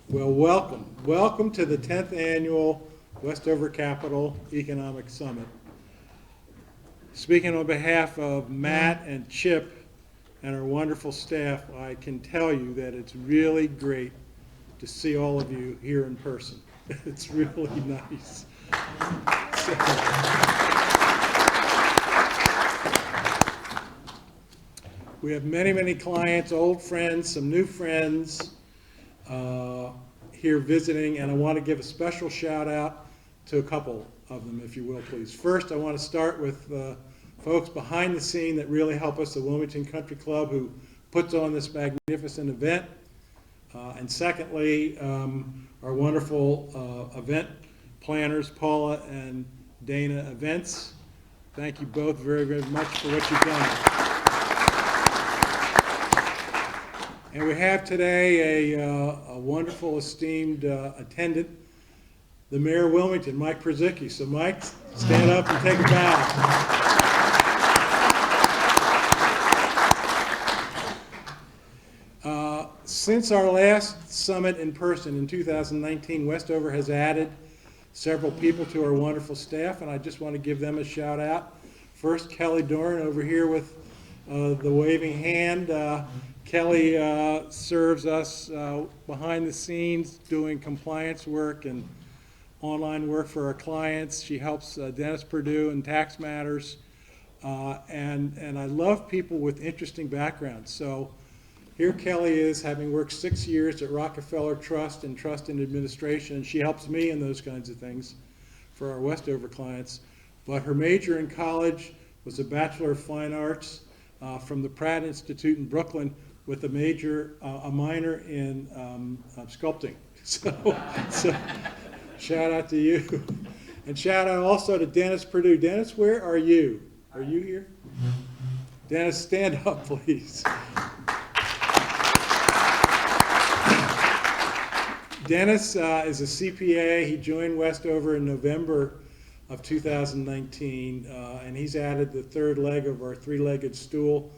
Well, welcome. Welcome to the 10th Annual Westover Capital Economic Summit. Speaking on behalf of Matt and Chip and our wonderful staff, I can tell you that it's really great to see all of you here in person. It's really nice. We have many, many clients, old friends, some new friends here visiting, and I want to give a special shout out to a couple of them, if you will, please. First, I want to start with folks behind the scene that really help us, the Wilmington Country Club, who puts on this magnificent event. And secondly, our wonderful event planners, Paula and Dana Events. Thank you both very, very much for what you've done. And we have today a wonderful, esteemed attendant, the Mayor of Wilmington, Mike Przicki. So Mike, stand up and take a bow. Since our last summit in person in 2019, Westover has added several people to our wonderful staff, and I just want to give them a shout out. First, Kelly Dorn over here with the waving hand. Kelly serves us behind the scenes doing compliance work and online work for our clients. She helps Dennis Perdue in tax matters. And I love people with interesting backgrounds. So here Kelly is, having worked 6 years at Rockefeller Trust and Trust and Administration, and she helps me in those kinds of things for our Westover clients. But her major in college was a Bachelor of Fine Arts from the Pratt Institute in Brooklyn, with a minor in sculpting. So shout out to you. And shout out also to Dennis Perdue. Dennis, where are you? Are you here? Dennis, stand up, please. Dennis is a CPA. He joined Westover in November of 2019, and he's added the third leg of our three-legged stool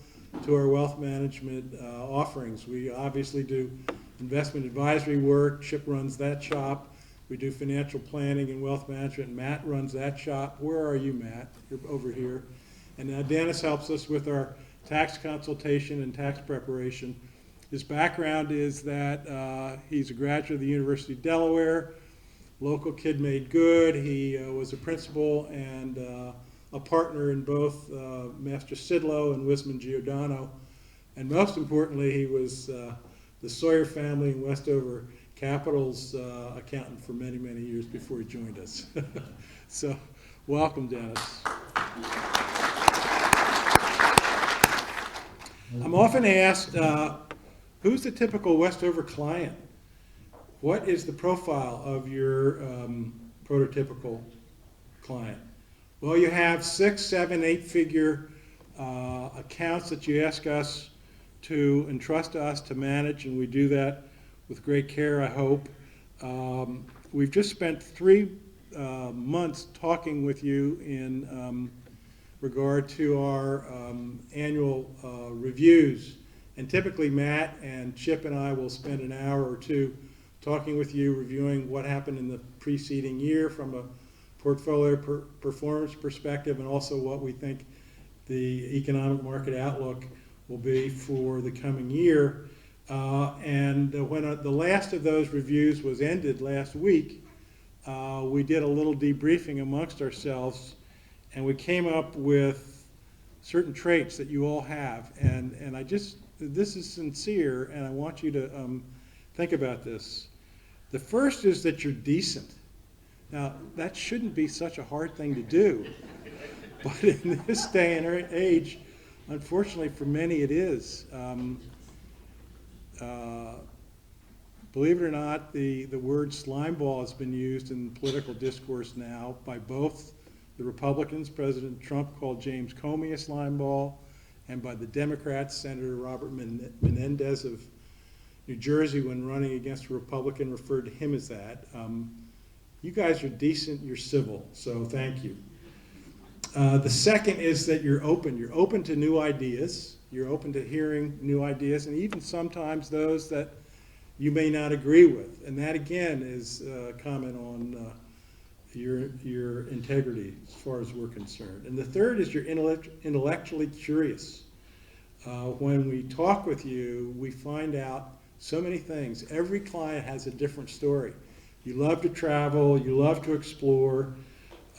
to our wealth management offerings. We obviously do investment advisory work. Chip runs that shop. We do financial planning and wealth management. Matt runs that shop. Where are you, Matt? You're over here. And now Dennis helps us with our tax consultation and tax preparation. His background is that he's a graduate of the University of Delaware, local kid made good. He was a principal and a partner in both Master Sidlow and Wisman Giordano. And most importantly, he was the Sawyer family in Westover Capital's accountant for many, many years before he joined us. So welcome, Dennis. I'm often asked, who's the typical Westover client? What is the profile of your prototypical client? Well, you have 6, 7, 8-figure accounts that you ask us to entrust us to manage, and we do that with great care, I hope. We've just spent 3 months talking with you in regard to our annual reviews. And typically Matt and Chip and I will spend an hour or two talking with you, reviewing what happened in the preceding year from a portfolio performance perspective, and also what we think the economic market outlook will be for the coming year. And when the last of those reviews was ended last week, we did a little debriefing amongst ourselves, and we came up with certain traits that you all have. And this is sincere, and I want you to think about this. The first is that you're decent. Now, that shouldn't be such a hard thing to do, but in this day and age, unfortunately for many it is. Believe it or not, the word slimeball has been used in political discourse now by both the Republicans. President Trump called James Comey a slimeball, and by the Democrats, Senator Robert Menendez of New Jersey, when running against a Republican, referred to him as that. You guys are decent, you're civil, so thank you. The second is that you're open. You're open to new ideas. You're open to hearing new ideas, and even sometimes those that you may not agree with. And that, again, is a comment on your integrity as far as we're concerned. And the third is you're intellectually curious. When we talk with you, we find out so many things. Every client has a different story. You love to travel, you love to explore,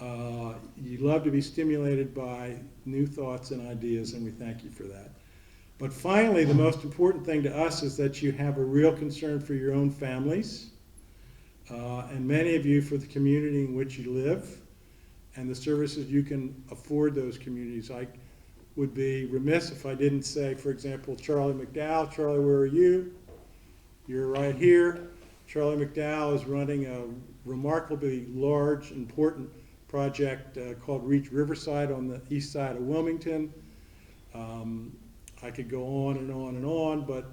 you love to be stimulated by new thoughts and ideas, and we thank you for that. But finally, the most important thing to us is that you have a real concern for your own families, and many of you for the community in which you live, and the services you can afford those communities. I would be remiss if I didn't say, for example, Charlie McDowell. Charlie, where are you? You're right here. Charlie McDowell is running a remarkably large, important project called Reach Riverside on the east side of Wilmington. I could go on and on and on, but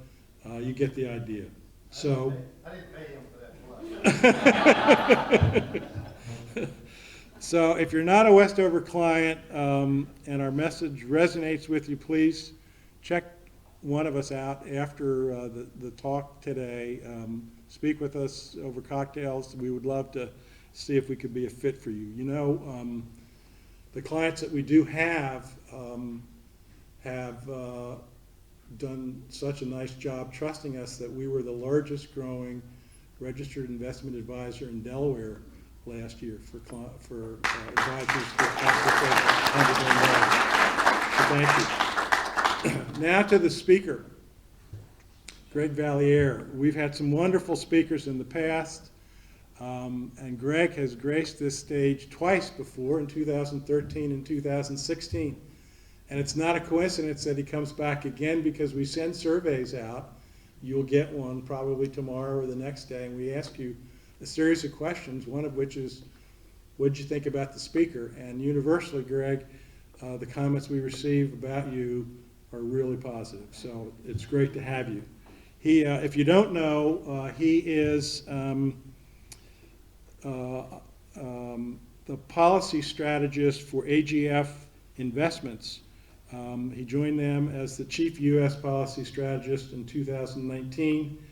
you get the idea. So, I didn't pay him for that plug. So if you're not a Westover client and our message resonates with you, please check one of us out after the talk today. Speak with us over cocktails. We would love to see if we could be a fit for you. You know, the clients that we do have done such a nice job trusting us that we were the largest growing registered investment advisor in Delaware last year for advisors for $100 million. So thank you. Now to the speaker, Greg Valliere. We've had some wonderful speakers in the past, and Greg has graced this stage twice before, in 2013 and 2016. And it's not a coincidence that he comes back again, because we send surveys out. You'll get one probably tomorrow or the next day, and we ask you a series of questions, one of which is, what did you think about the speaker? And universally, Greg, the comments we receive about you are really positive. So it's great to have you. He, if you don't know, he is the policy strategist for AGF Investments. He joined them as the chief U.S. policy strategist in 2019.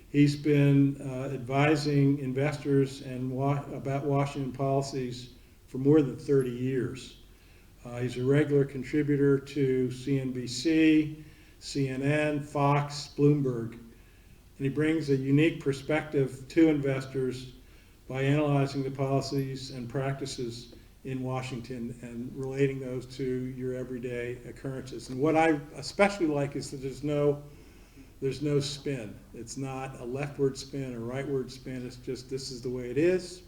He's been advising investors about Washington policies for more than 30 years. He's a regular contributor to CNBC, CNN, Fox, Bloomberg, and he brings a unique perspective to investors by analyzing the policies and practices in Washington and relating those to your everyday occurrences. And what I especially like is that there's no spin. It's not a leftward spin or rightward spin. It's just, this is the way it is.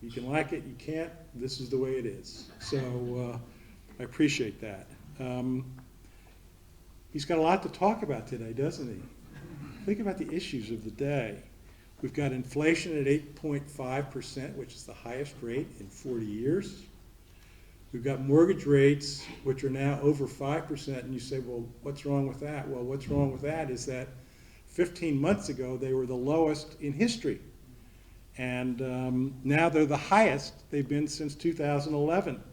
You can like it, you can't. This is the way it is. So I appreciate that. He's got a lot to talk about today, doesn't he? Think about the issues of the day. We've got inflation at 8.5%, which is the highest rate in 40 years. We've got mortgage rates, which are now over 5%, and you say, well, what's wrong with that? Well, what's wrong with that is that 15 months ago, they were the lowest in history. And now they're the highest they've been since 2011.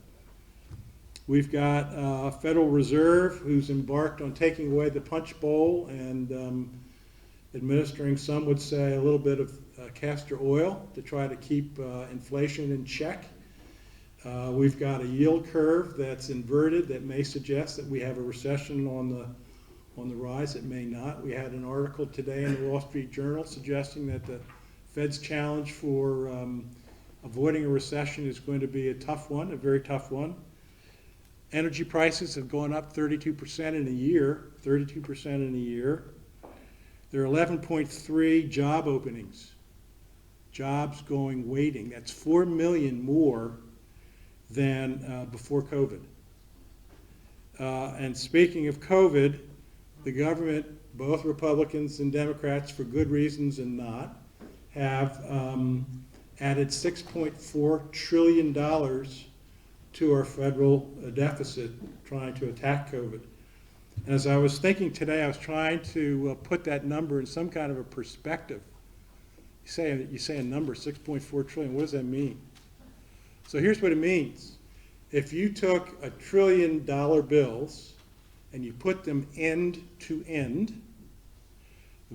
We've got Federal Reserve, who's embarked on taking away the punch bowl and administering, some would say, a little bit of castor oil to try to keep inflation in check. We've got a yield curve that's inverted that may suggest that we have a recession on the rise. It may not. We had an article today in the Wall Street Journal suggesting that the Fed's challenge for avoiding a recession is going to be a tough one, a very tough one. Energy prices have gone up 32% in a year, 32% in a year. There are 11.3 job openings, jobs going waiting. That's 4 million more than before COVID. And speaking of COVID, the government, both Republicans and Democrats, for good reasons and not, have added $6.4 trillion to our federal deficit trying to attack COVID. As I was thinking today, I was trying to put that number in some kind of a perspective. You say a number, 6.4 trillion, what does that mean? So here's what it means. If you took $1 trillion bills and you put them end to end,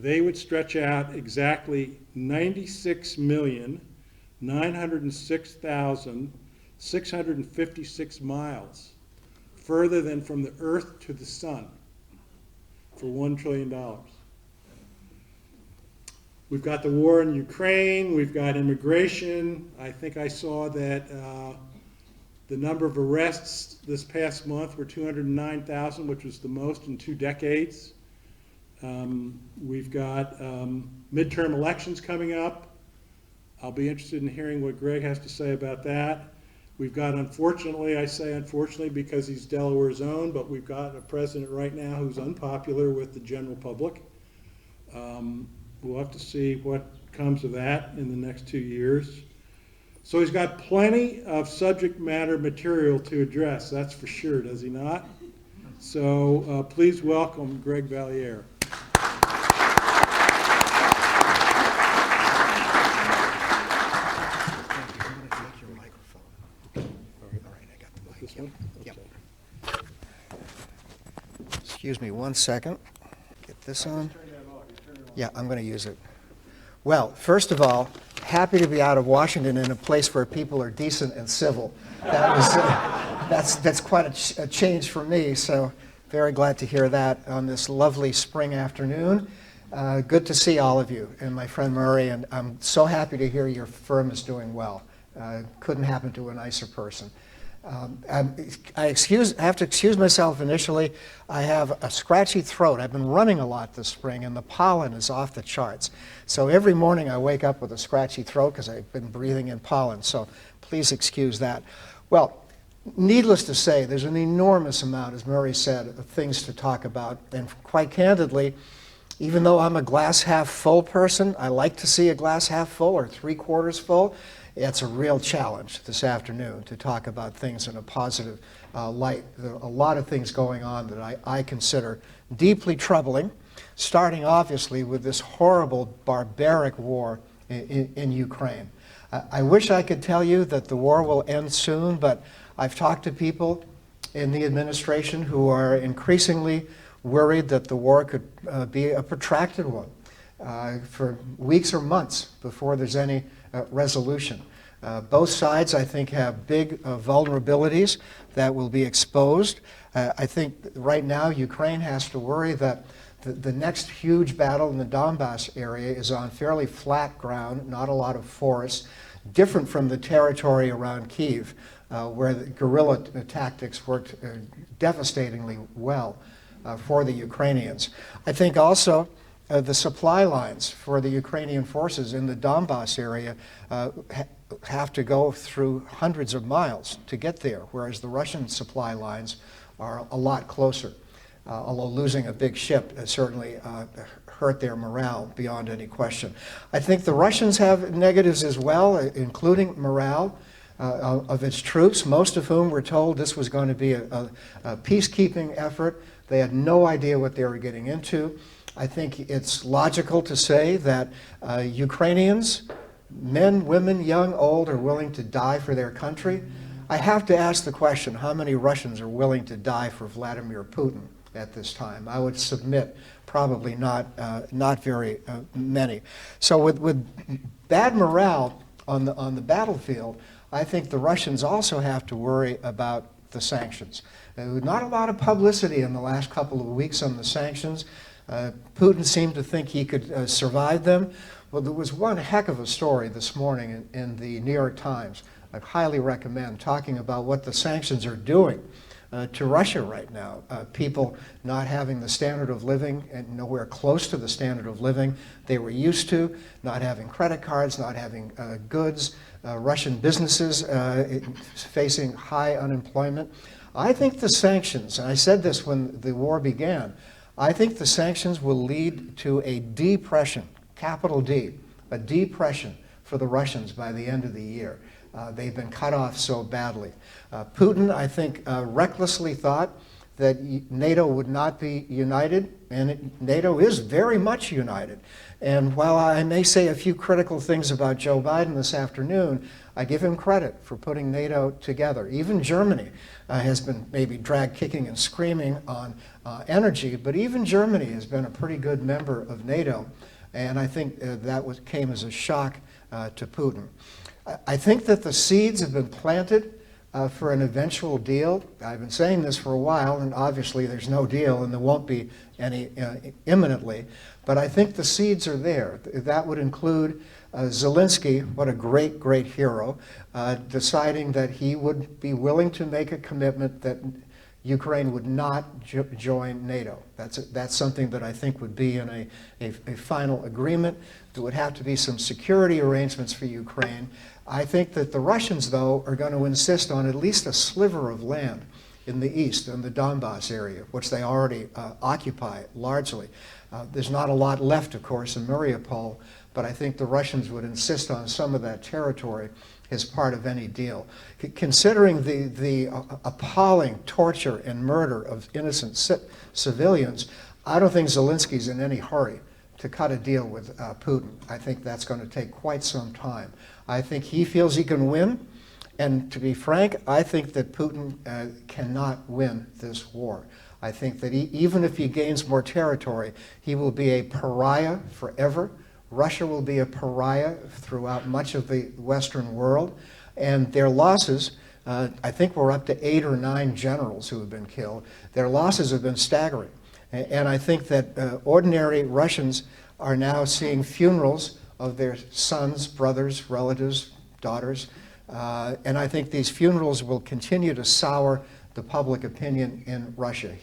they would stretch out exactly 96,906,656 miles further than from the Earth to the Sun for $1 trillion. We've got the war in Ukraine, we've got immigration. I think I saw that the number of arrests this past month were 209,000, which was the most in 2 decades. We've got midterm elections coming up. I'll be interested in hearing what Greg has to say about that. We've got, unfortunately, I say unfortunately because he's Delaware's own, but we've got a president right now who's unpopular with the general public. We'll have to see what comes of that in the next 2 years. So he's got plenty of subject matter material to address, that's for sure, does he not? So please welcome Greg Valliere. Excuse me 1 second. Get this on. Yeah, I'm going to use it. Well, first of all, happy to be out of Washington in a place where people are decent and civil. That was that's quite a change for me. So very glad to hear that on this lovely spring afternoon. Good to see all of you and my friend Murray, and I'm so happy to hear your firm is doing well. Couldn't happen to a nicer person. I have to excuse myself initially. I have a scratchy throat. I've been running a lot this spring, and the pollen is off the charts. So every morning I wake up with a scratchy throat because I've been breathing in pollen. So please excuse that. Well, needless to say, there's an enormous amount, as Murray said, of things to talk about. And quite candidly, even though I'm a glass half full person, I like to see a glass half full or 3/4 full. It's a real challenge this afternoon to talk about things in a positive light. There are a lot of things going on that I consider deeply troubling, starting obviously with this horrible, barbaric war in Ukraine. I wish I could tell you that the war will end soon, but I've talked to people in the administration who are increasingly worried that the war could be a protracted one for weeks or months before there's any resolution. Both sides, I think, have big vulnerabilities that will be exposed. I think right now Ukraine has to worry that the next huge battle in the Donbass area is on fairly flat ground, not a lot of forest, different from the territory around Kyiv, where the guerrilla tactics worked devastatingly well for the Ukrainians. I think also the supply lines for the Ukrainian forces in the Donbass area have to go through hundreds of miles to get there, whereas the Russian supply lines are a lot closer. Although losing a big ship certainly hurt their morale beyond any question. I think the Russians have negatives as well, including morale of its troops, most of whom were told this was going to be a peacekeeping effort. They had no idea what they were getting into. I think it's logical to say that Ukrainians, men, women, young, old, are willing to die for their country. I have to ask the question, how many Russians are willing to die for Vladimir Putin at this time? I would submit probably not very many. So with bad morale on the battlefield, I think the Russians also have to worry about the sanctions. Not a lot of publicity in the last couple of weeks on the sanctions. Putin seemed to think he could survive them. Well, there was one heck of a story this morning in the New York Times. I highly recommend talking about what the sanctions are doing to Russia right now. People not having the standard of living and nowhere close to the standard of living they were used to, not having credit cards, not having goods, Russian businesses facing high unemployment. I think the sanctions, and I said this when the war began, I think the sanctions will lead to a depression, capital D, a depression for the Russians by the end of the year. They've been cut off so badly. Putin, I think, recklessly thought that NATO would not be united, and NATO is very much united. And while I may say a few critical things about Joe Biden this afternoon, I give him credit for putting NATO together. Even Germany has been maybe dragged kicking and screaming on energy, but even Germany has been a pretty good member of NATO. And I think that came as a shock to Putin. I think that the seeds have been planted for an eventual deal. I've been saying this for a while, and obviously there's no deal, and there won't be any imminently. But I think the seeds are there. That would include Zelensky, what a great, great hero, deciding that he would be willing to make a commitment that Ukraine would not join NATO. That's something that I think would be in a final agreement. There would have to be some security arrangements for Ukraine. I think that the Russians, though, are going to insist on at least a sliver of land in the east, in the Donbass area, which they already occupy largely. There's not a lot left, of course, in Mariupol, but I think the Russians would insist on some of that territory as part of any deal. Considering the appalling torture and murder of innocent civilians, I don't think Zelensky's in any hurry to cut a deal with Putin. I think that's going to take quite some time. I think he feels he can win, and to be frank, I think that Putin cannot win this war. I think that even if he gains more territory, he will be a pariah forever. Russia will be a pariah throughout much of the Western world, and their losses, I think we're up to 8 or 9 generals who have been killed. Their losses have been staggering. And I think that ordinary Russians are now seeing funerals of their sons, brothers, relatives, daughters, and I think these funerals will continue to sour the public opinion in Russia.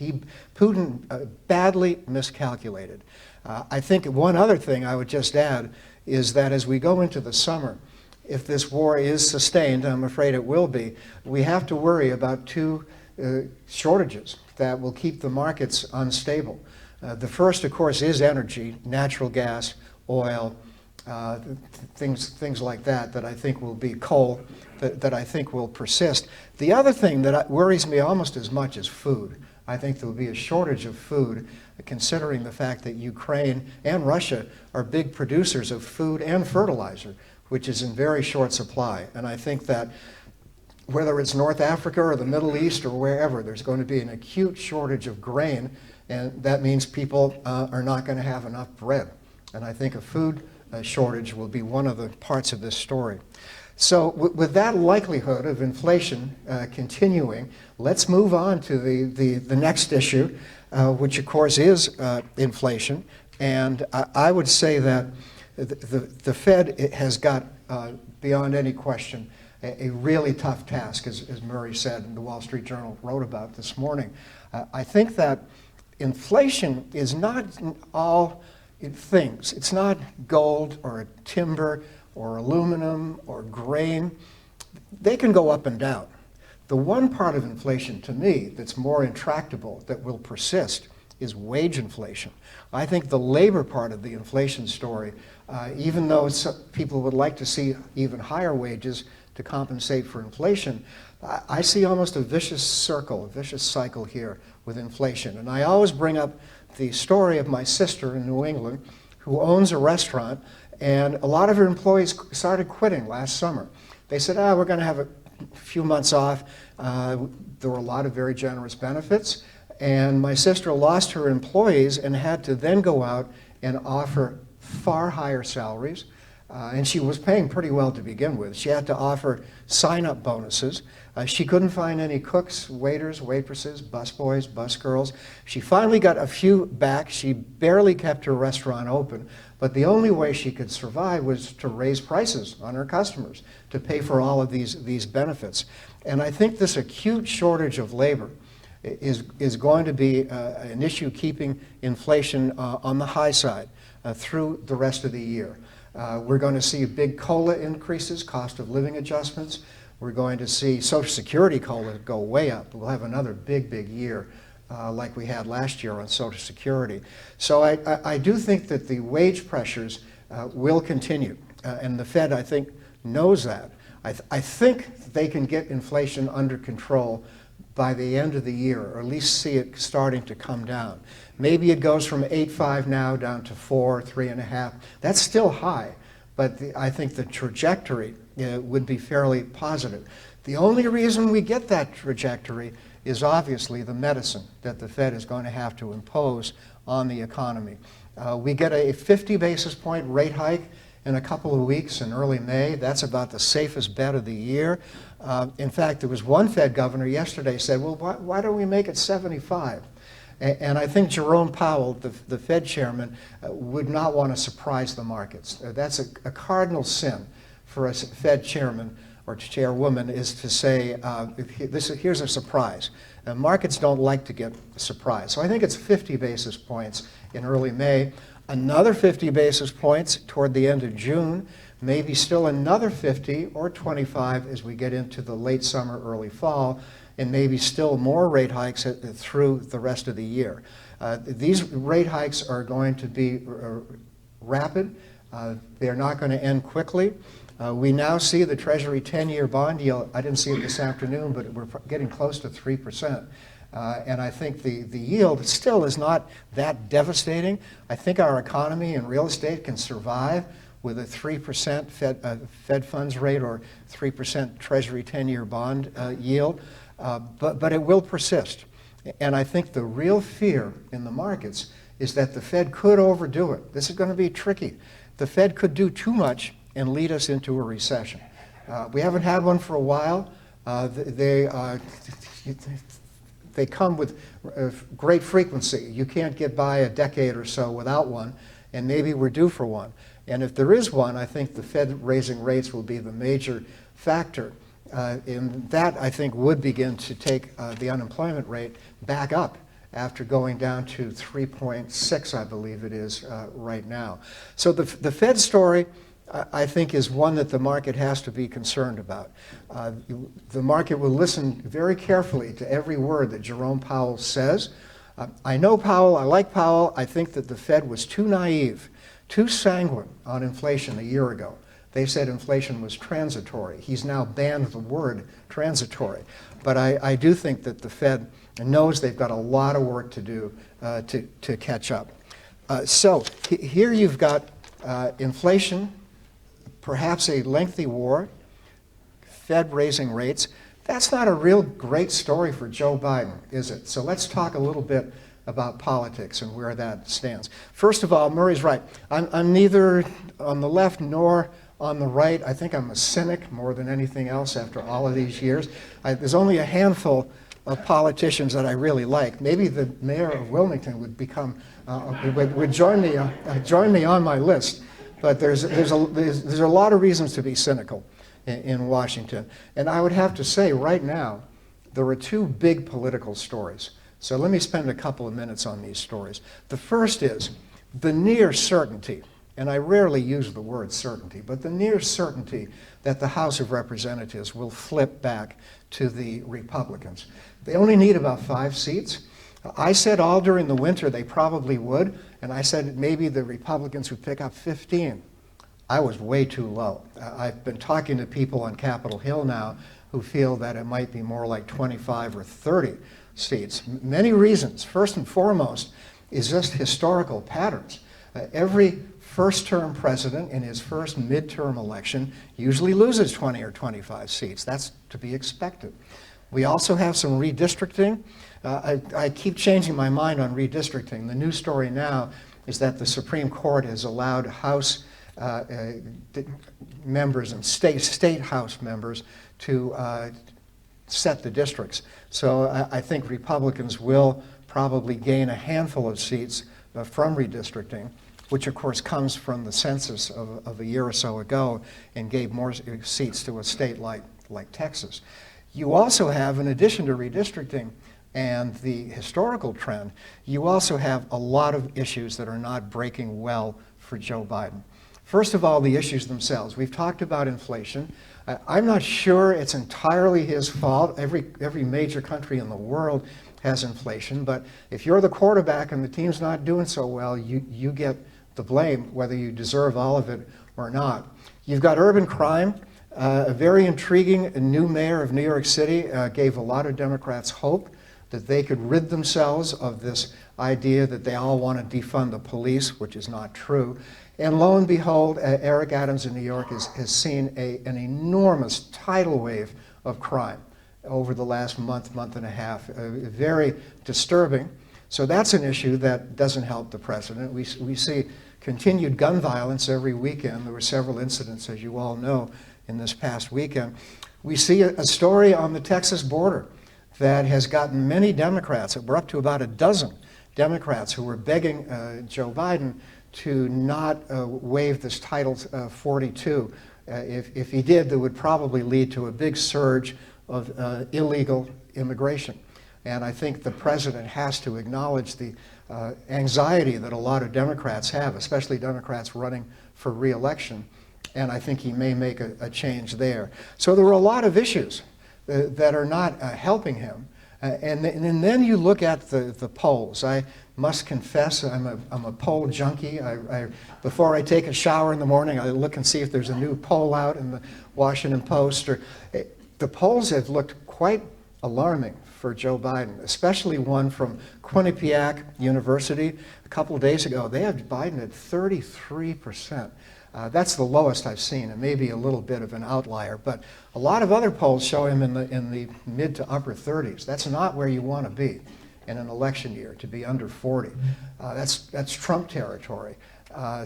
Putin badly miscalculated. I think one other thing I would just add is that as we go into the summer, if this war is sustained, I'm afraid it will be, we have to worry about 2 shortages that will keep the markets unstable. The first, of course, is energy, natural gas, oil, things like that I think will be coal, that I think will persist. The other thing that worries me almost as much is food. I think there will be a shortage of food, considering the fact that Ukraine and Russia are big producers of food and fertilizer, which is in very short supply. And I think that whether it's North Africa or the Middle East or wherever, there's going to be an acute shortage of grain, and that means people are not going to have enough bread. And I think a food shortage will be one of the parts of this story. So with that likelihood of inflation continuing, let's move on to the next issue, which of course is inflation. And I would say that the Fed has got, beyond any question, a really tough task, as Murray said and the Wall Street Journal wrote about this morning. I think that inflation is not all things. It's not gold or timber or aluminum or grain. They can go up and down. The one part of inflation, to me, that's more intractable, that will persist, is wage inflation. I think the labor part of the inflation story, even though people would like to see even higher wages to compensate for inflation, I see almost a vicious circle, a vicious cycle here with inflation. And I always bring up the story of my sister in New England who owns a restaurant, and a lot of her employees started quitting last summer. They said, we're going to have a few months off. There were a lot of very generous benefits, and my sister lost her employees and had to then go out and offer far higher salaries, and she was paying pretty well to begin with. She had to offer sign-up bonuses. She couldn't find any cooks, waiters, waitresses, busboys, busgirls. She finally got a few back. She barely kept her restaurant open, but the only way she could survive was to raise prices on her customers to pay for all of these benefits. And I think this acute shortage of labor is going to be an issue keeping inflation on the high side through the rest of the year. We're going to see big COLA increases, cost of living adjustments. We're going to see Social Security COLA go way up. We'll have another big, big year like we had last year on Social Security. So I do think that the wage pressures will continue, and the Fed, I think, knows that. I think they can get inflation under control by the end of the year, or at least see it starting to come down. Maybe it goes from 8.5 now down to 4, 3.5. That's still high, but I think the trajectory would be fairly positive. The only reason we get that trajectory is obviously the medicine that the Fed is going to have to impose on the economy. We get a 50 basis point rate hike in a couple of weeks in early May. That's about the safest bet of the year. In fact, there was one Fed governor yesterday said, well, why don't we make it 75? And I think Jerome Powell, the Fed chairman, would not want to surprise the markets. That's a cardinal sin for a Fed chairman or chairwoman, is to say, here's a surprise. Markets don't like to get surprised. So I think it's 50 basis points in early May, another 50 basis points toward the end of June, maybe still another 50 or 25 as we get into the late summer, early fall, and maybe still more rate hikes through the rest of the year. These rate hikes are going to be rapid. They're not going to end quickly. We now see the Treasury 10-year bond yield. I didn't see it this afternoon, but we're getting close to 3%. And I think the yield still is not that devastating. I think our economy and real estate can survive with a 3% Fed funds rate or 3% Treasury 10-year bond yield, but it will persist. And I think the real fear in the markets is that the Fed could overdo it. This is going to be tricky. The Fed could do too much and lead us into a recession. We haven't had one for a while. They come with great frequency. You can't get by a decade or so without one, and maybe we're due for one. And if there is one, I think the Fed raising rates will be the major factor. And that, I think, would begin to take the unemployment rate back up after going down to 3.6, I believe it is right now. So the Fed story, I think, is one that the market has to be concerned about. The market will listen very carefully to every word that Jerome Powell says. I know Powell, I like Powell. I think that the Fed was too naive, too sanguine on inflation a year ago. They said inflation was transitory. He's now banned the word transitory. But I do think that the Fed knows they've got a lot of work to do to catch up. So here you've got inflation, perhaps a lengthy war, Fed raising rates. That's not a real great story for Joe Biden, is it? So let's talk a little bit about politics and where that stands. First of all, Murray's right. I'm neither on the left nor on the right. I think I'm a cynic more than anything else after all of these years. There's only a handful of politicians that I really like. Maybe the mayor of Wilmington would become would join me on my list. But there's a lot of reasons to be cynical in Washington. And I would have to say right now, there are two big political stories. So let me spend a couple of minutes on these stories. The first is the near certainty, and I rarely use the word certainty, but the near certainty that the House of Representatives will flip back to the Republicans. They only need about 5 seats. I said all during the winter they probably would, and I said maybe the Republicans would pick up 15. I was way too low. I've been talking to people on Capitol Hill now who feel that it might be more like 25 or 30 seats. Many reasons. First and foremost is just historical patterns. Every first-term president in his first midterm election usually loses 20 or 25 seats. That's to be expected. We also have some redistricting. I keep changing my mind on redistricting. The news story now is that the Supreme Court has allowed House members and state House members to set the districts. So I think Republicans will probably gain a handful of seats from redistricting, which of course comes from the census of a year or so ago and gave more seats to a state like Texas. You also have, in addition to redistricting and the historical trend, you also have a lot of issues that are not breaking well for Joe Biden. First of all, the issues themselves. We've talked about inflation. I'm not sure it's entirely his fault. Every major country in the world has inflation, but if you're the quarterback and the team's not doing so well, you get the blame, whether you deserve all of it or not. You've got urban crime. A very intriguing new mayor of New York City gave a lot of Democrats hope that they could rid themselves of this idea that they all want to defund the police, which is not true. And lo and behold, Eric Adams in New York has seen an enormous tidal wave of crime over the last month and a half. Very disturbing. So that's an issue that doesn't help the president. We see continued gun violence every weekend. There were several incidents, as you all know, in this past weekend. We see a story on the Texas border that has gotten many Democrats, we're up to about a dozen Democrats who were begging Joe Biden to not waive this Title 42. If he did, that would probably lead to a big surge of illegal immigration. And I think the president has to acknowledge the anxiety that a lot of Democrats have, especially Democrats running for re-election. And I think he may make a change there. So there were a lot of issues that are not helping him. And then you look at the polls. I must confess, I'm a poll junkie. Before I take a shower in the morning, I look and see if there's a new poll out in the Washington Post. The polls have looked quite alarming for Joe Biden, especially one from Quinnipiac University a couple of days ago. They had Biden at 33%. That's the lowest I've seen. It may be a little bit of an outlier, but a lot of other polls show him in the mid to upper 30s. That's not where you want to be in an election year, to be under 40. That's Trump territory.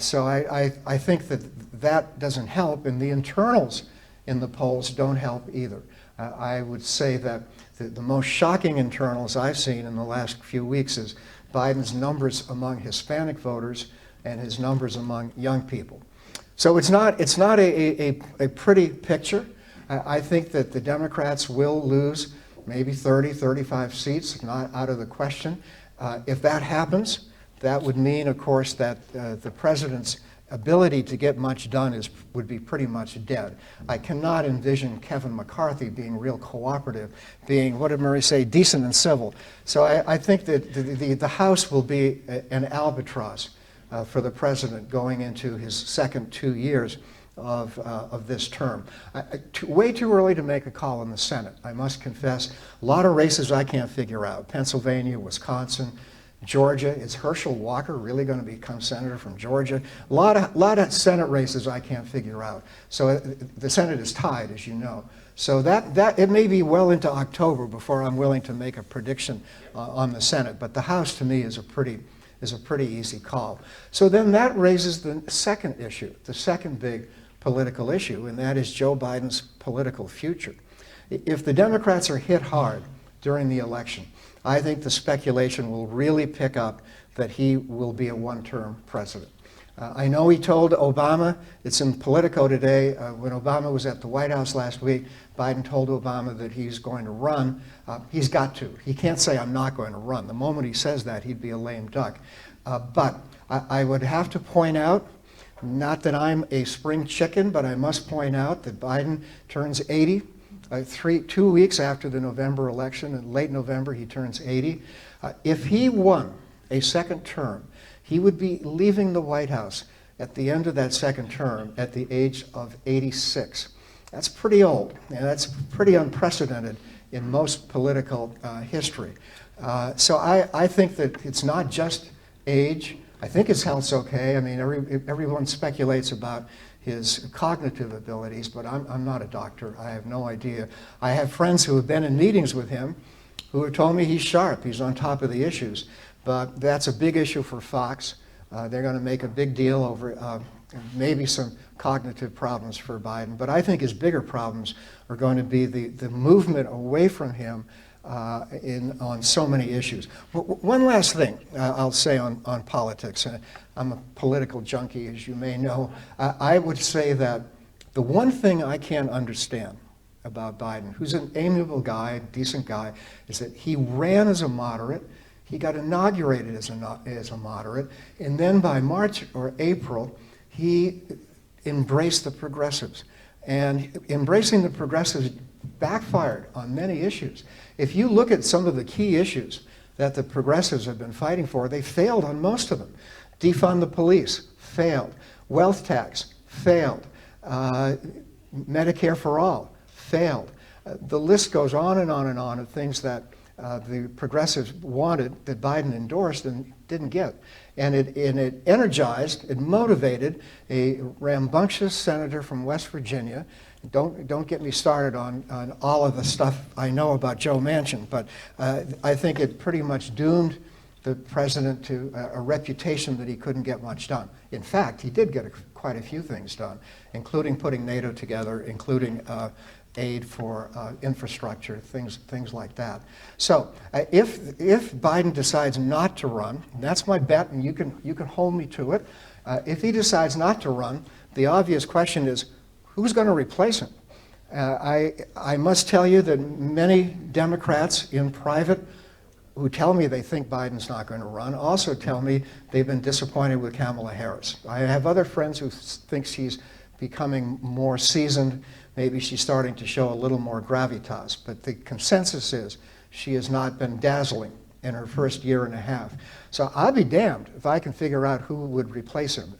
So I think that doesn't help, and the internals in the polls don't help either. I would say that the most shocking internals I've seen in the last few weeks is Biden's numbers among Hispanic voters and his numbers among young people. So it's not a pretty picture. I think that the Democrats will lose maybe 30, 35 seats, not out of the question. If that happens, that would mean, of course, that the president's ability to get much done would be pretty much dead. I cannot envision Kevin McCarthy being real cooperative, being, what did Murray say, decent and civil. So I think that the House will be an albatross for the president going into his second 2 years of this term. Way too early to make a call in the Senate, I must confess. A lot of races I can't figure out. Pennsylvania, Wisconsin, Georgia. Is Herschel Walker really going to become senator from Georgia? A lot of Senate races I can't figure out. So the Senate is tied, as you know. So that it may be well into October before I'm willing to make a prediction on the Senate. But the House, to me, is a pretty easy call. So then that raises the second issue, the second big political issue, and that is Joe Biden's political future. If the Democrats are hit hard during the election, I think the speculation will really pick up that he will be a one-term president. I know he told Obama, it's in Politico today, when Obama was at the White House last week, Biden told Obama that he's going to run. He's got to. He can't say, I'm not going to run. The moment he says that, he'd be a lame duck. But I would have to point out, not that I'm a spring chicken, but I must point out that Biden turns 80. 2 weeks after the November election, in late November, he turns 80. If he won a second term, he would be leaving the White House at the end of that second term at the age of 86. That's pretty old, and that's pretty unprecedented in most political history. So I think that it's not just age. I think his health's okay. I mean, everyone speculates about his cognitive abilities, but I'm not a doctor. I have no idea. I have friends who have been in meetings with him who have told me he's sharp, he's on top of the issues. But that's a big issue for Fox. They're going to make a big deal over maybe some cognitive problems for Biden. But I think his bigger problems are going to be the movement away from him on so many issues. One last thing I'll say on politics. I'm a political junkie, as you may know. I would say that the one thing I can't understand about Biden, who's an amiable guy, decent guy, is that he ran as a moderate. He got inaugurated as a moderate, and then by March or April, he embraced the progressives. And embracing the progressives backfired on many issues. If you look at some of the key issues that the progressives have been fighting for, they failed on most of them. Defund the police, failed. Wealth tax, failed. Medicare for all failed. The list goes on and on and on of things that the progressives wanted that Biden endorsed and didn't get. And it energized, it motivated a rambunctious senator from West Virginia. Don't get me started on all of the stuff I know about Joe Manchin, but I think it pretty much doomed the president to a reputation that he couldn't get much done. In fact, he did get quite a few things done, including putting NATO together, including aid for infrastructure, things like that. So if Biden decides not to run, that's my bet, and you can hold me to it. If he decides not to run, the obvious question is, who's going to replace him? I must tell you that many Democrats in private who tell me they think Biden's not going to run also tell me they've been disappointed with Kamala Harris. I have other friends who think she's becoming more seasoned. Maybe she's starting to show a little more gravitas, but the consensus is she has not been dazzling in her first year and a half. So I'll be damned if I can figure out who would replace him.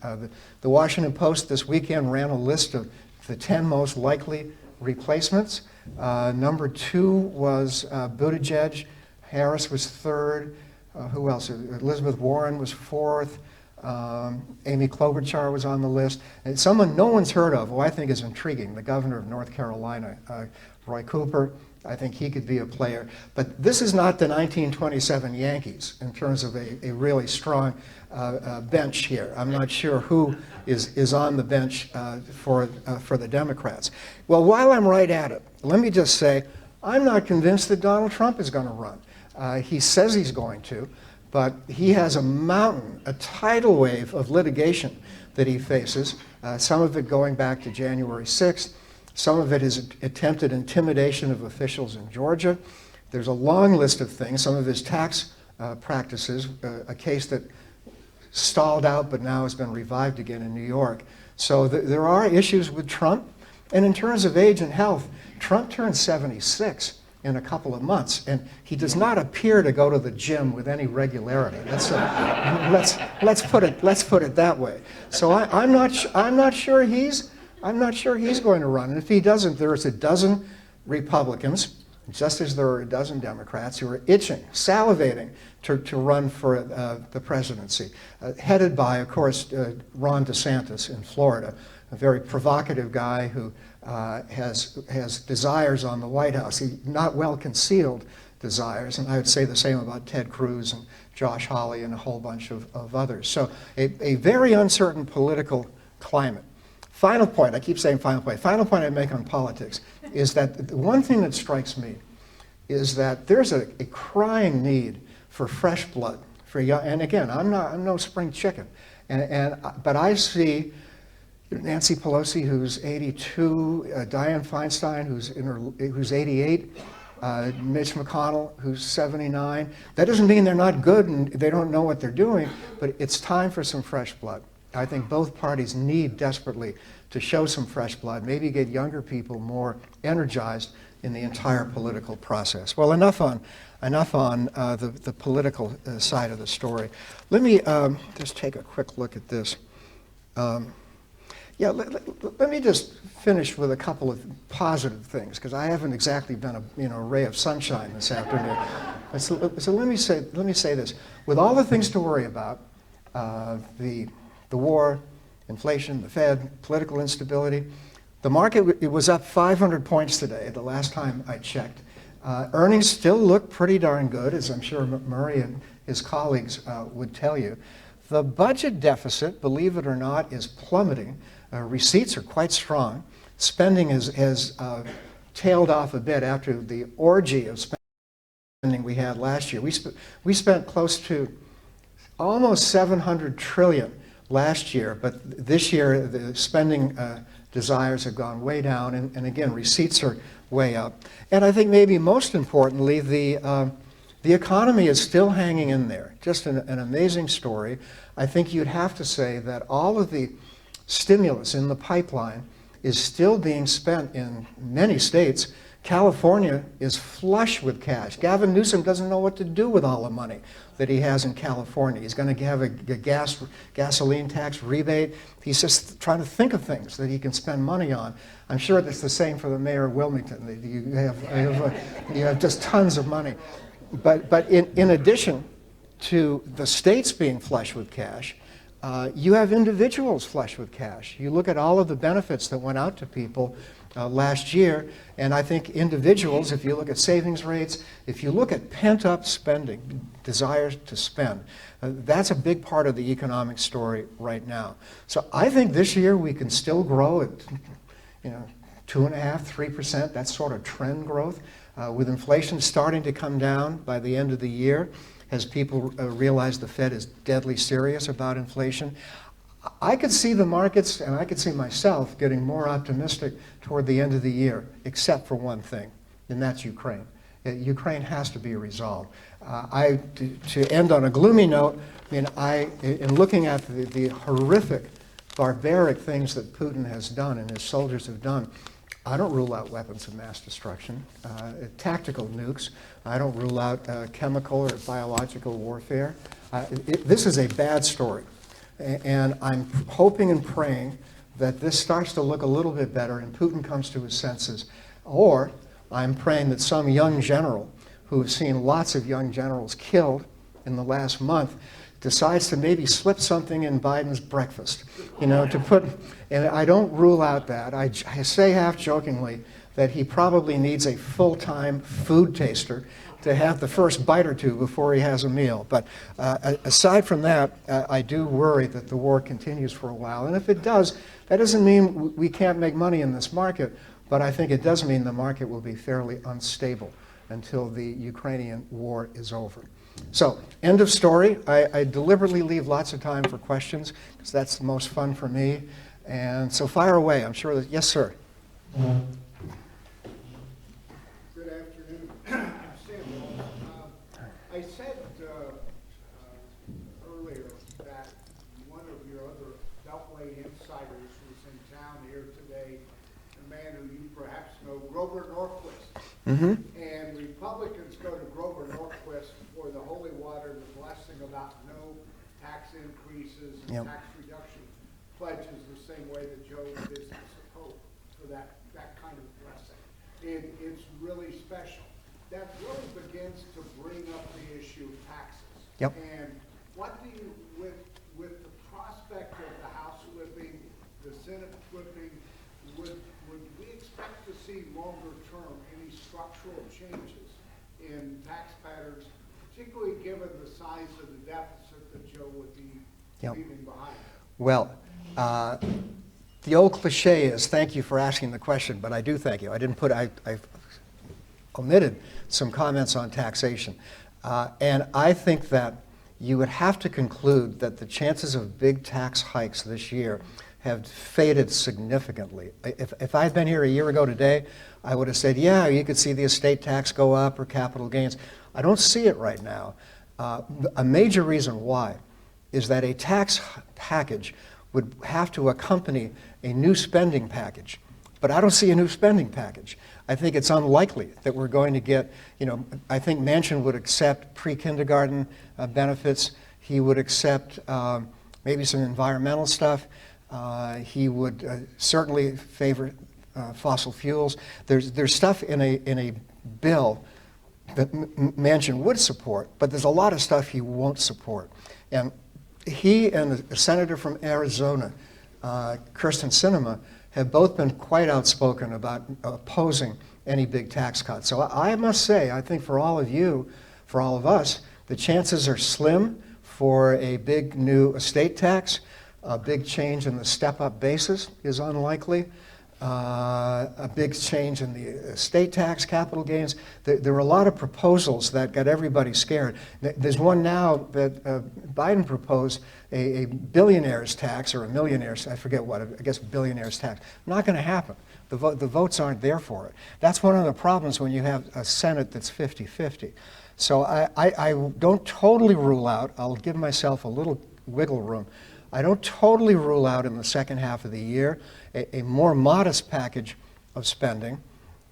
The Washington Post this weekend ran a list of the 10 most likely replacements. Number 2 was Buttigieg. Harris was 3rd. Who else? Elizabeth Warren was 4th. Amy Klobuchar was on the list. And someone no one's heard of, who I think is intriguing, the governor of North Carolina, Roy Cooper. I think he could be a player. But this is not the 1927 Yankees in terms of a really strong bench here. I'm not sure who is on the bench for the Democrats. Well, while I'm right at it, let me just say, I'm not convinced that Donald Trump is going to run. He says he's going to, but he has a mountain, a tidal wave of litigation that he faces, some of it going back to January 6th. Some of it is attempted intimidation of officials in Georgia. There's a long list of things, some of his tax practices, a case that stalled out but now has been revived again in New York. So there are issues with Trump. And in terms of age and health, Trump turned 76 in a couple of months, and he does not appear to go to the gym with any regularity. Let's put it that way. So I'm not sure he's going to run. And if he doesn't, there's a dozen Republicans, just as there are a dozen Democrats, who are itching, salivating to run for the presidency, headed by, of course, Ron DeSantis in Florida, a very provocative guy who has desires on the White House, not well concealed desires, and I would say the same about Ted Cruz and Josh Hawley and a whole bunch of others. So a very uncertain political climate. Final point, I keep saying final point I make on politics is that the one thing that strikes me is that there's a crying need for fresh blood, for young, and again, I'm no spring chicken, but I see Nancy Pelosi, who's 82, Dianne Feinstein, who's 88, Mitch McConnell, who's 79. That doesn't mean they're not good and they don't know what they're doing, but it's time for some fresh blood. I think both parties need desperately to show some fresh blood, maybe get younger people more energized in the entire political process. Well, enough on the political side of the story. Let me just take a quick look at this. Let me just finish with a couple of positive things, because I haven't exactly been a ray of sunshine this afternoon. So let me say this: with all the things to worry about, the war, inflation, the Fed, political instability, the market it was up 500 points today. The last time I checked, earnings still look pretty darn good, as I'm sure Murray and his colleagues would tell you. The budget deficit, believe it or not, is plummeting. Receipts are quite strong. Spending has tailed off a bit after the orgy of spending we had last year. We spent close to almost $700 trillion last year, but this year the spending desires have gone way down, and again, receipts are way up. And I think maybe most importantly, the economy is still hanging in there. Just an amazing story. I think you'd have to say that all of the stimulus in the pipeline is still being spent in many states, California is flush with cash. Gavin Newsom doesn't know what to do with all the money that he has in California. He's going to have a gasoline tax rebate. He's just trying to think of things that he can spend money on. I'm sure that's the same for the mayor of Wilmington. You have just tons of money. But in addition to the states being flush with cash, you have individuals flush with cash. You look at all of the benefits that went out to people last year, and I think individuals, if you look at savings rates, if you look at pent-up spending, desire to spend, that's a big part of the economic story right now. So I think this year we can still grow at 2.5%, 3%, that sort of trend growth, with inflation starting to come down by the end of the year, as people realize the Fed is deadly serious about inflation. I could see the markets, and I could see myself getting more optimistic toward the end of the year, except for one thing, and that's Ukraine. Ukraine has to be resolved. To end on a gloomy note, in looking at the horrific, barbaric things that Putin has done and his soldiers have done, I don't rule out weapons of mass destruction, tactical nukes. I don't rule out chemical or biological warfare. This is a bad story. And I'm hoping and praying that this starts to look a little bit better and Putin comes to his senses. Or I'm praying that some young general who has seen lots of young generals killed in the last month decides to maybe slip something in Biden's breakfast, and I don't rule out that. I say half jokingly that he probably needs a full-time food taster to have the first bite or two before he has a meal. But aside from that, I do worry that the war continues for a while. And if it does, that doesn't mean we can't make money in this market, but I think it does mean the market will be fairly unstable until the Ukrainian war is over. So, end of story. I deliberately leave lots of time for questions because that's the most fun for me. And so fire away. I'm sure that, yes, sir. Good afternoon. I said earlier that one of your other Beltway insiders was in town here today, a man who you perhaps know, Grover Norquist. Mm-hmm. And Republicans go to Grover Norquist for the holy water, the blessing about no tax increases and tax reduction pledges, the same way that Joe is supposed for that kind of blessing. It's really special. That really begins to bring up the issue of taxes. Yep. And what do you, with the prospect of the House flipping, the Senate flipping, would we expect to see longer term any structural changes in tax patterns, particularly given the size of the deficit that Joe would be leaving behind? Well, the old cliche is thank you for asking the question, but I do thank you. I omitted some comments on taxation. And I think that you would have to conclude that the chances of big tax hikes this year have faded significantly. If I had been here a year ago today, I would have said, yeah, you could see the estate tax go up or capital gains. I don't see it right now. A major reason why is that a tax package would have to accompany a new spending package. But I don't see a new spending package. I think it's unlikely that we're going to get, I think Manchin would accept pre-kindergarten benefits. He would accept maybe some environmental stuff. He would certainly favor fossil fuels. There's stuff in a bill that Manchin would support, but there's a lot of stuff he won't support. And he and the senator from Arizona, Kirsten Sinema, have both been quite outspoken about opposing any big tax cuts. So I must say, I think for all of you, for all of us, the chances are slim for a big new estate tax. A big change in the step-up basis is unlikely. A big change in the estate tax, capital gains. There were a lot of proposals that got everybody scared. There's one now that Biden proposed, a billionaire's tax or a millionaire's, I forget what, I guess billionaire's tax. Not going to happen. The votes aren't there for it. That's one of the problems when you have a Senate that's 50-50. So I don't totally rule out, I'll give myself a little wiggle room, I don't totally rule out in the second half of the year a more modest package of spending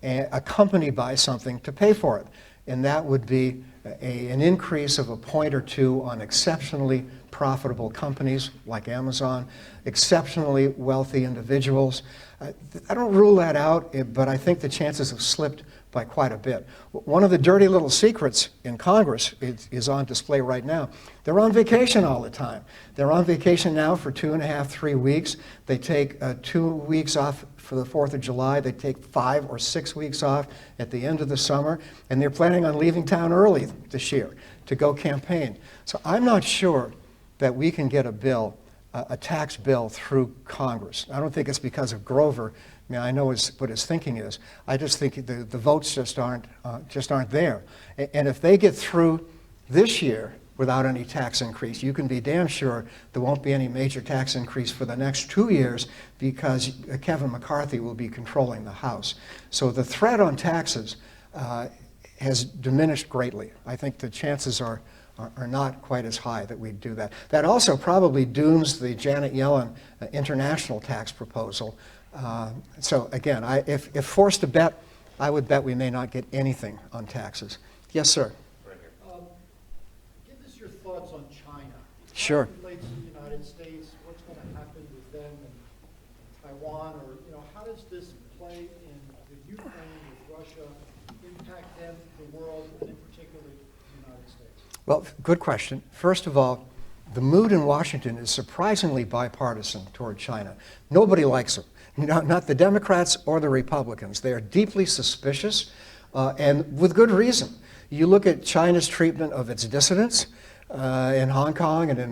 accompanied by something to pay for it. And that would be an increase of a point or two on exceptionally profitable companies like Amazon, exceptionally wealthy individuals. I don't rule that out, but I think the chances have slipped by quite a bit. One of the dirty little secrets in Congress is on display right now. They're on vacation all the time. They're on vacation now for 2.5, 3 weeks. They take 2 weeks off for the 4th of July. They take 5 or 6 weeks off at the end of the summer, and they're planning on leaving town early this year to go campaign. So I'm not sure that we can get a bill, a tax bill through Congress. I don't think it's because of Grover. I mean, I know what his thinking is. I just think the votes just aren't there. And if they get through this year without any tax increase, you can be damn sure there won't be any major tax increase for the next 2 years because Kevin McCarthy will be controlling the House. So the threat on taxes has diminished greatly. I think the chances are not quite as high that we'd do that. That also probably dooms the Janet Yellen international tax proposal. So again, if forced to bet, I would bet we may not get anything on taxes. Yes, sir. Give us your thoughts on China. Sure. How it relates to the United States, what's going to happen with them and Taiwan, or how does this play in the Ukraine with Russia, impact them, the world, and in particular the United States? Well, good question. First of all, the mood in Washington is surprisingly bipartisan toward China. Nobody likes them. Not the Democrats or the Republicans. They are deeply suspicious, and with good reason. You look at China's treatment of its dissidents in Hong Kong and in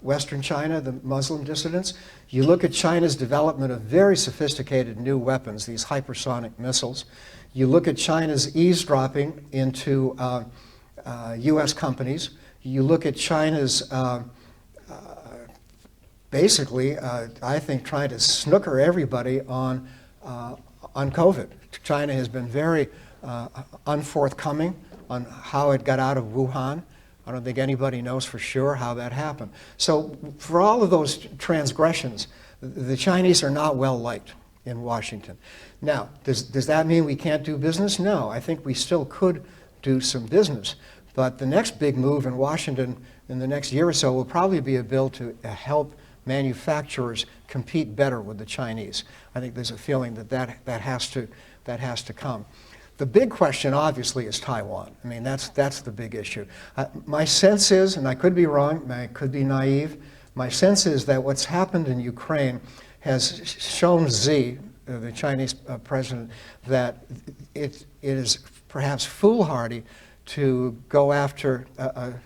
Western China, the Muslim dissidents. You look at China's development of very sophisticated new weapons, these hypersonic missiles. You look at China's eavesdropping into U.S. companies. You look at China's basically, I think, trying to snooker everybody on COVID. China has been very unforthcoming on how it got out of Wuhan. I don't think anybody knows for sure how that happened. So for all of those transgressions, the Chinese are not well liked in Washington. Now, does that mean we can't do business? No, I think we still could do some business. But the next big move in Washington in the next year or so will probably be a bill to help manufacturers compete better with the Chinese. I think there's a feeling that has to come. The big question, obviously, is Taiwan. I mean, that's the big issue. My sense is, and I could be wrong, I could be naive, my sense is that what's happened in Ukraine has shown Xi, the Chinese president, that it is perhaps foolhardy to go after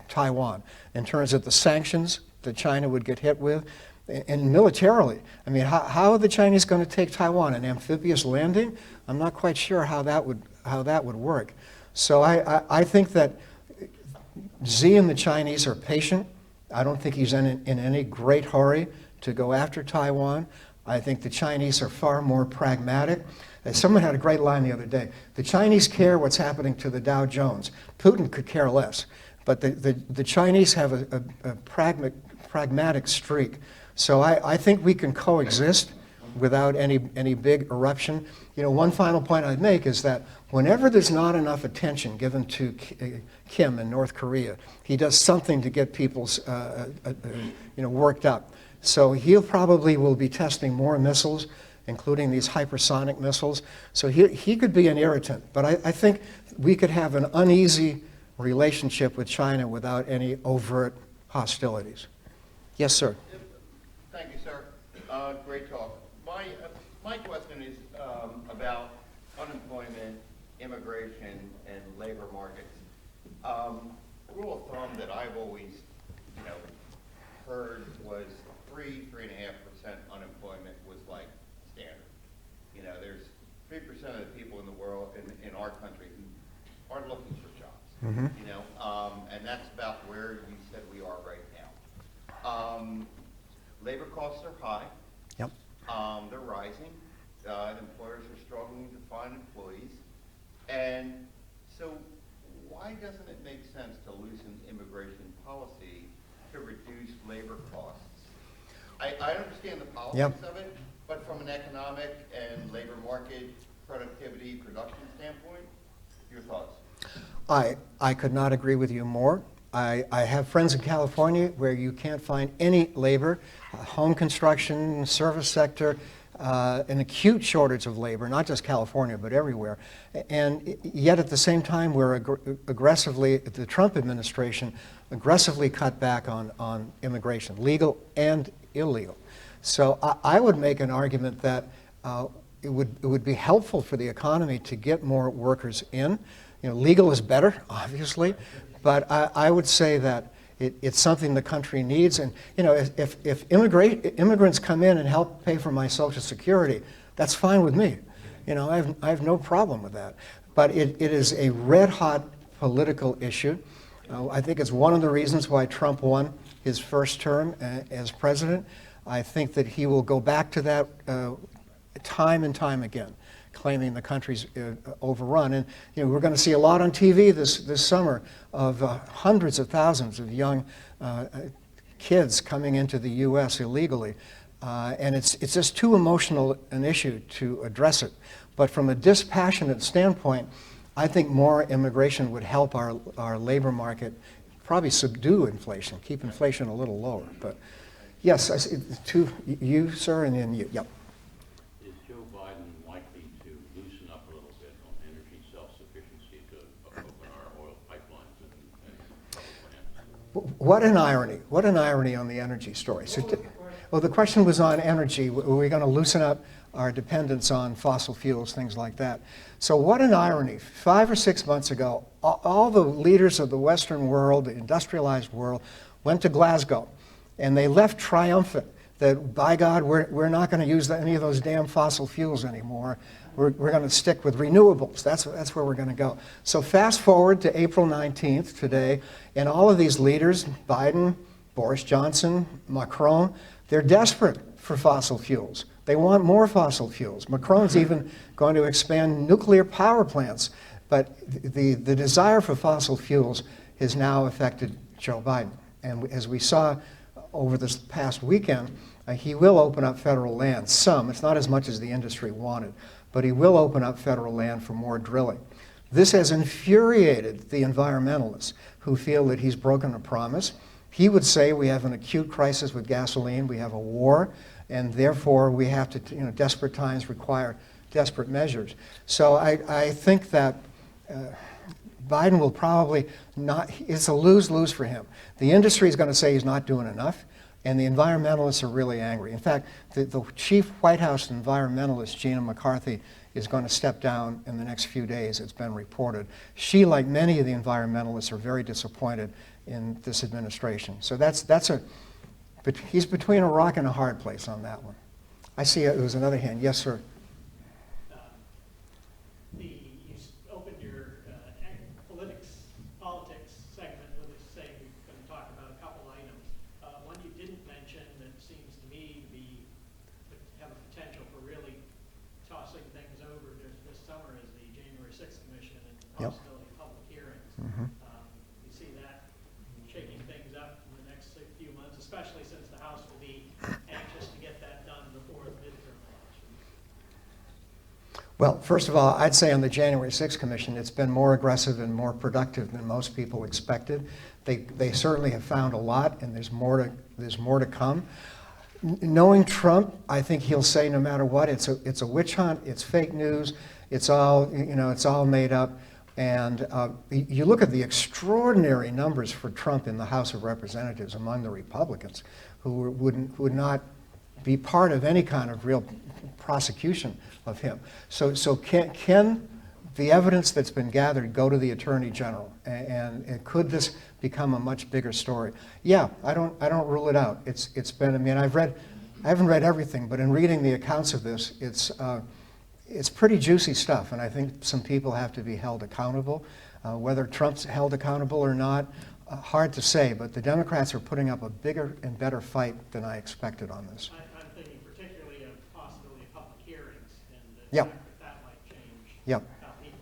Taiwan in terms of the sanctions that China would get hit with. And militarily, I mean, how are the Chinese going to take Taiwan? An amphibious landing? I'm not quite sure how that would work. So I think that Xi and the Chinese are patient. I don't think he's in any great hurry to go after Taiwan. I think the Chinese are far more pragmatic. Someone had a great line the other day. The Chinese care what's happening to the Dow Jones. Putin could care less. But the Chinese have a pragmatic streak. So I think we can coexist without any big eruption. One final point I'd make is that whenever there's not enough attention given to Kim in North Korea, he does something to get people's worked up. So he probably will be testing more missiles, including these hypersonic missiles. So he could be an irritant. But I think we could have an uneasy relationship with China without any overt hostilities. Yes, sir. Thank you, sir. Great talk. My question is about unemployment, immigration, and labor markets. Rule of thumb that I've always, heard was 3.5% unemployment was like standard. There's 3% of the people in the world, in our country, who aren't looking for jobs. Mm-hmm. And that's about where you said we are right now. Labor costs are high. Yep. They're rising. Employers are struggling to find employees. And so why doesn't it make sense to loosen immigration policy to reduce labor costs? I understand the politics Yep. of it, but from an economic and labor market productivity, production standpoint? Your thoughts? I could not agree with you more. I have friends in California where you can't find any labor, home construction, service sector, an acute shortage of labor, not just California, but everywhere. And yet at the same time, we're aggressively, the Trump administration aggressively cut back on immigration, legal and illegal. So I would make an argument that it would be helpful for the economy to get more workers in. You know, legal is better, obviously, but I would say that it's something the country needs. And you know, if immigrants come in and help pay for my Social Security, that's fine with me. You know, I have no problem with that. But it is a red-hot political issue. I think it's one of the reasons why Trump won his first term as president. I think that he will go back to that time and time again, claiming the country's overrun. And you know, we're going to see a lot on TV this summer of hundreds of thousands of young kids coming into the U.S. illegally. And it's just too emotional an issue to address it. But from a dispassionate standpoint, I think more immigration would help our labor market probably subdue inflation, keep inflation a little lower. But yes, to you, sir, and then you. Yep. Is Joe Biden likely to loosen up a little bit on energy self-sufficiency to open our oil pipelines and power plants? What an irony. What an irony on the energy story. So, well, the question was on energy. Are we going to loosen up our dependence on fossil fuels, things like that? So what an irony. 5 or 6 months ago, all the leaders of the Western world, the industrialized world, went to Glasgow, and they left triumphant that, by God, we're not going to use any of those damn fossil fuels anymore. We're going to stick with renewables. That's where we're going to go. So fast forward to April 19th today, and all of these leaders, Biden, Boris Johnson, Macron, they're desperate for fossil fuels. They want more fossil fuels. Macron's even going to expand nuclear power plants. But the desire for fossil fuels has now affected Joe Biden. And as we saw over this past weekend, he will open up federal land. Some, it's not as much as the industry wanted, but he will open up federal land for more drilling. This has infuriated the environmentalists who feel that he's broken a promise. He would say we have an acute crisis with gasoline, we have a war, and therefore we have to, you know, desperate times require desperate measures. So I think that Biden will probably not, it's a lose-lose for him. The industry is going to say he's not doing enough, and the environmentalists are really angry. In fact, the chief White House environmentalist, Gina McCarthy, is going to step down in the next few days, it's been reported. She, like many of the environmentalists, are very disappointed in this administration. So but he's between a rock and a hard place on that one. I see it was another hand. Yes, sir. You opened your politics segment with us saying you're going to talk about a couple items. One you didn't mention that seems to me to have a potential for really tossing things over this summer is the January 6th Commission and the possibility of public hearings. Mm-hmm. You see that shaking things up in the next few months, especially since the House will be anxious to get that done before the midterm elections. Well, first of all, I'd say on the January 6th Commission, it's been more aggressive and more productive than most people expected. They certainly have found a lot, and there's more to come. Knowing Trump, I think he'll say no matter what, it's a witch hunt, it's fake news, it's all, you know, it's all made up. And you look at the extraordinary numbers for Trump in the House of Representatives among the Republicans who would not be part of any kind of real prosecution of him. So can the evidence that's been gathered go to the Attorney General? And could this become a much bigger story? Yeah, I don't rule it out. It's been, I mean, I haven't read everything, but in reading the accounts of this, it's pretty juicy stuff, and I think some people have to be held accountable. Whether Trump's held accountable or not, hard to say, but the Democrats are putting up a bigger and better fight than I expected on this. I'm thinking particularly of possibility of public hearings and Yep. that might change Yep. how people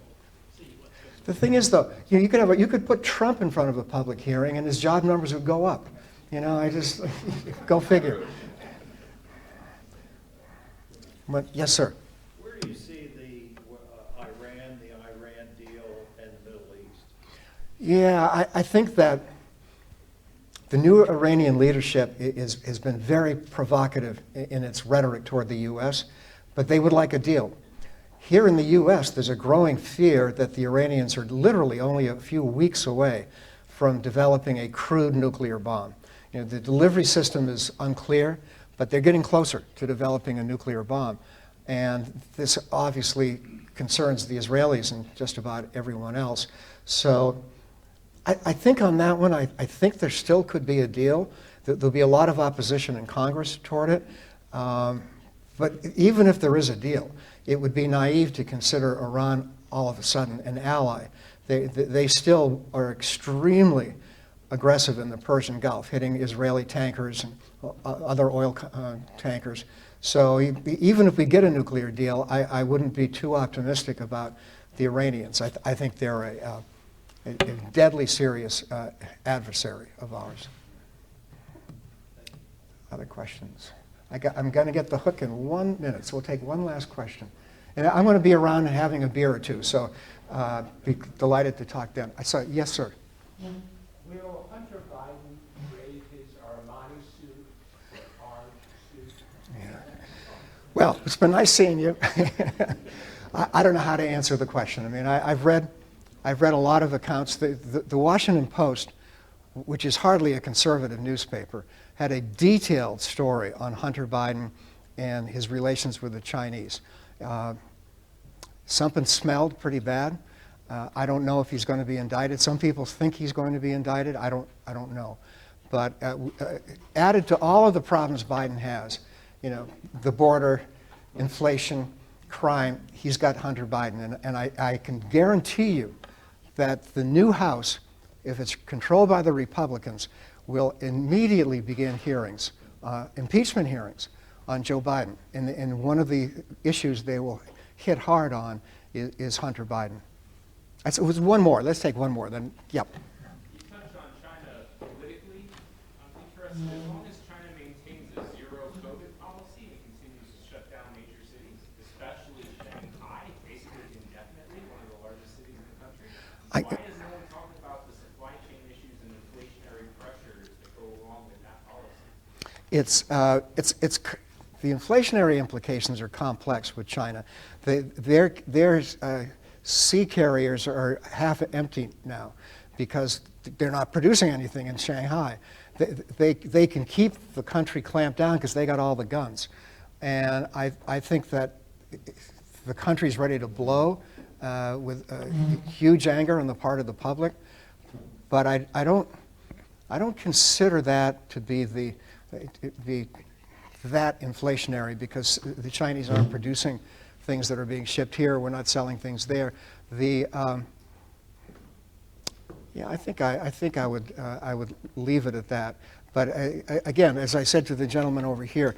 see what's going on. The thing is, though, you could put Trump in front of a public hearing and his job numbers would go up. You know, I just, go figure. But, yes, sir. Where do you see the Yeah, I think that the new Iranian leadership has been very provocative in its rhetoric toward the U.S., but they would like a deal. Here in the U.S., there's a growing fear that the Iranians are literally only a few weeks away from developing a crude nuclear bomb. You know, the delivery system is unclear, but they're getting closer to developing a nuclear bomb. And this obviously concerns the Israelis and just about everyone else. So I think on that one, I think there still could be a deal. There'll be a lot of opposition in Congress toward it. But even if there is a deal, it would be naive to consider Iran all of a sudden an ally. They still are extremely aggressive in the Persian Gulf, hitting Israeli tankers and other oil tankers. So even if we get a nuclear deal, I wouldn't be too optimistic about the Iranians. I think they're a deadly serious adversary of ours. Other questions? I'm going to get the hook in 1 minute, so we'll take one last question. And I'm going to be around and having a beer or two, so be delighted to talk then. I saw, yes, sir. Will Hunter Biden raise his Armani suit or orange suit? Yeah. Well, it's been nice seeing you. I don't know how to answer the question. I mean, I've read a lot of accounts. The Washington Post, which is hardly a conservative newspaper, had a detailed story on Hunter Biden and his relations with the Chinese. Something smelled pretty bad. I don't know if he's going to be indicted. Some people think he's going to be indicted. I don't know. But added to all of the problems Biden has, you know, the border, inflation, crime, he's got Hunter Biden. And I can guarantee you that the new House, if it's controlled by the Republicans, will immediately begin hearings, impeachment hearings on Joe Biden. And one of the issues they will hit hard on is Hunter Biden. It was one more. Let's take one more. Then, yep. You touched on China politically. I'm interested, as long as China maintains a zero COVID policy and continues to shut down major cities, especially Shanghai, basically indefinitely, one of the largest cities in the country, why is no one talking about the supply chain issues and inflationary pressures that go along with that policy? The inflationary implications are complex with China. Their sea carriers are half empty now because they're not producing anything in Shanghai. They can keep the country clamped down because they got all the guns. And I think that the country's ready to blow with huge anger on the part of the public. But I don't consider that to be that inflationary because the Chinese aren't producing things that are being shipped here. We're not selling things there. Yeah, I think I would leave it at that. But again, as I said to the gentleman over here,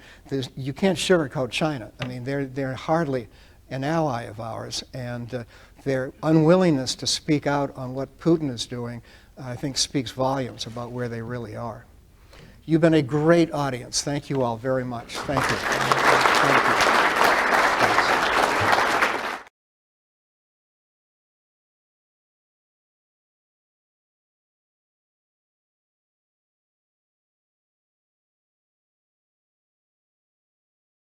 you can't sugarcoat China. I mean, they're hardly an ally of ours, and their unwillingness to speak out on what Putin is doing, I think, speaks volumes about where they really are. You've been a great audience. Thank you all very much. Thank you.